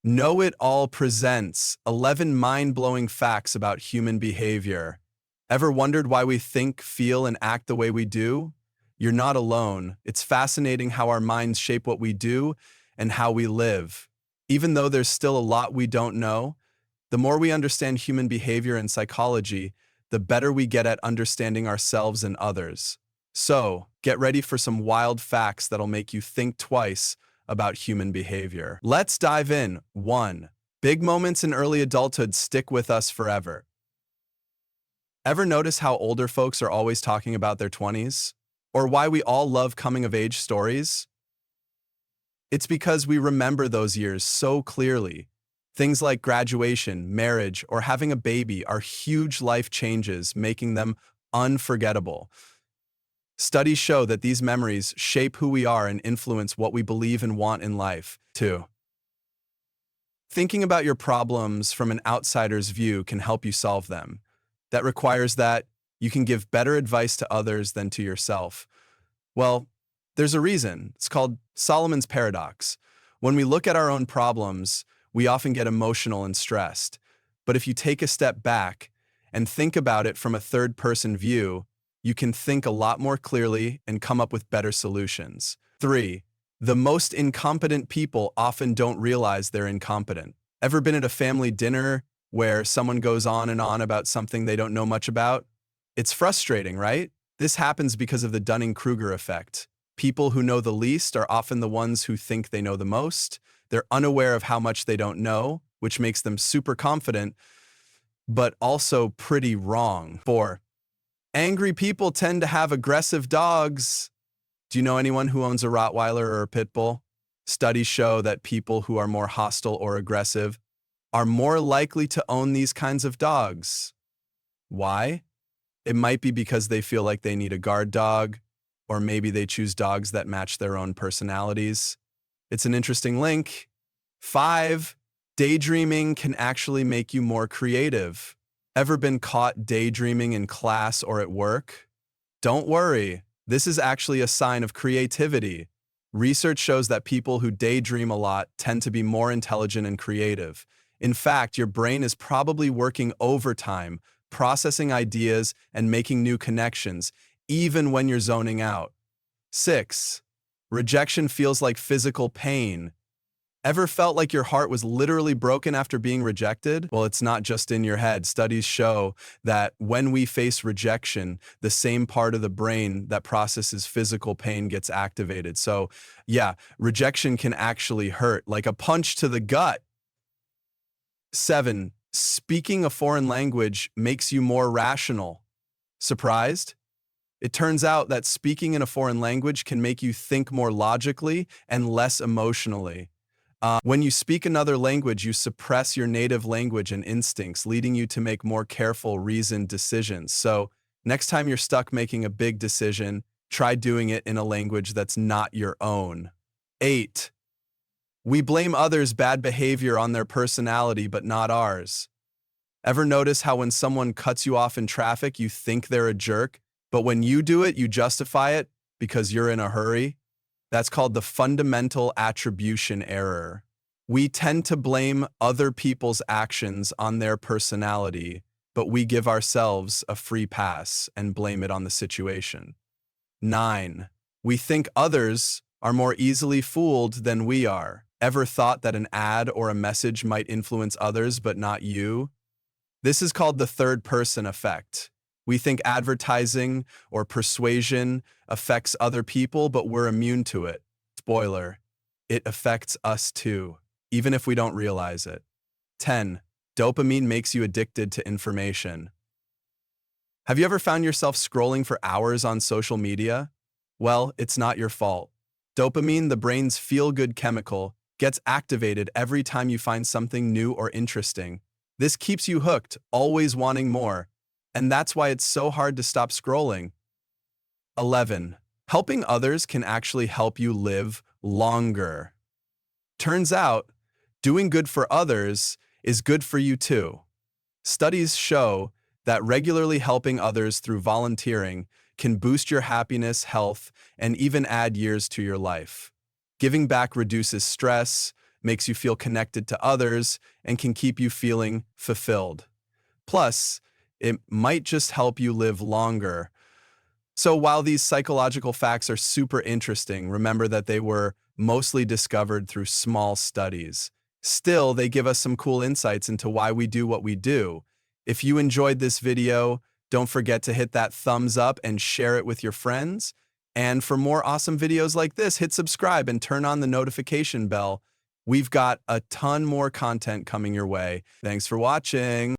Know It All presents 11 mind-blowing facts about human behavior. Ever wondered why we think, feel, and act the way we do? You're not alone. It's fascinating how our minds shape what we do and how we live. Even though there's still a lot we don't know, the more we understand human behavior and psychology, the better we get at understanding ourselves and others. So, get ready for some wild facts that'll make you think twice about human behavior. Let's dive in. 1. Big moments in early adulthood stick with us forever. Ever notice how older folks are always talking about their 20s? Or why we all love coming-of-age stories? It's because we remember those years so clearly. Things like graduation, marriage, or having a baby are huge life changes, making them unforgettable. Studies show that these memories shape who we are and influence what we believe and want in life, too. Thinking about your problems from an outsider's view can help you solve them. That requires that you can give better advice to others than to yourself. Well, there's a reason. It's called Solomon's paradox. When we look at our own problems, we often get emotional and stressed. But if you take a step back and think about it from a third-person view, you can think a lot more clearly and come up with better solutions. 3. The most incompetent people often don't realize they're incompetent. Ever been at a family dinner where someone goes on and on about something they don't know much about? It's frustrating, right? This happens because of the Dunning-Kruger effect. People who know the least are often the ones who think they know the most. They're unaware of how much they don't know, which makes them super confident, but also pretty wrong. 4. Angry people tend to have aggressive dogs. Do you know anyone who owns a Rottweiler or a Pit Bull? Studies show that people who are more hostile or aggressive are more likely to own these kinds of dogs. Why? It might be because they feel like they need a guard dog, or maybe they choose dogs that match their own personalities. It's an interesting link. 5. Daydreaming can actually make you more creative. Ever been caught daydreaming in class or at work? Don't worry, this is actually a sign of creativity. Research shows that people who daydream a lot tend to be more intelligent and creative. In fact, your brain is probably working overtime, processing ideas and making new connections, even when you're zoning out. 6. Rejection feels like physical pain. Ever felt like your heart was literally broken after being rejected? Well, it's not just in your head. Studies show that when we face rejection, the same part of the brain that processes physical pain gets activated. So, yeah, rejection can actually hurt, like a punch to the gut. 7. Speaking a foreign language makes you more rational. Surprised? It turns out that speaking in a foreign language can make you think more logically and less emotionally. When you speak another language, you suppress your native language and instincts, leading you to make more careful, reasoned decisions. So, next time you're stuck making a big decision, try doing it in a language that's not your own. 8. We blame others' bad behavior on their personality, but not ours. Ever notice how when someone cuts you off in traffic, you think they're a jerk, but when you do it, you justify it because you're in a hurry? That's called the fundamental attribution error. We tend to blame other people's actions on their personality, but we give ourselves a free pass and blame it on the situation. 9. We think others are more easily fooled than we are. Ever thought that an ad or a message might influence others but not you? This is called the third-person effect. We think advertising or persuasion affects other people, but we're immune to it. Spoiler, it affects us too, even if we don't realize it. 10. Dopamine makes you addicted to information. Have you ever found yourself scrolling for hours on social media? Well, it's not your fault. Dopamine, the brain's feel-good chemical, gets activated every time you find something new or interesting. This keeps you hooked, always wanting more. And that's why it's so hard to stop scrolling. 11. Helping others can actually help you live longer. Turns out, doing good for others is good for you too. Studies show that regularly helping others through volunteering can boost your happiness, health, and even add years to your life. Giving back reduces stress, makes you feel connected to others, and can keep you feeling fulfilled. Plus, it might just help you live longer. So while these psychological facts are super interesting, remember that they were mostly discovered through small studies. Still, they give us some cool insights into why we do what we do. If you enjoyed this video, don't forget to hit that thumbs up and share it with your friends. And for more awesome videos like this, hit subscribe and turn on the notification bell. We've got a ton more content coming your way. Thanks for watching.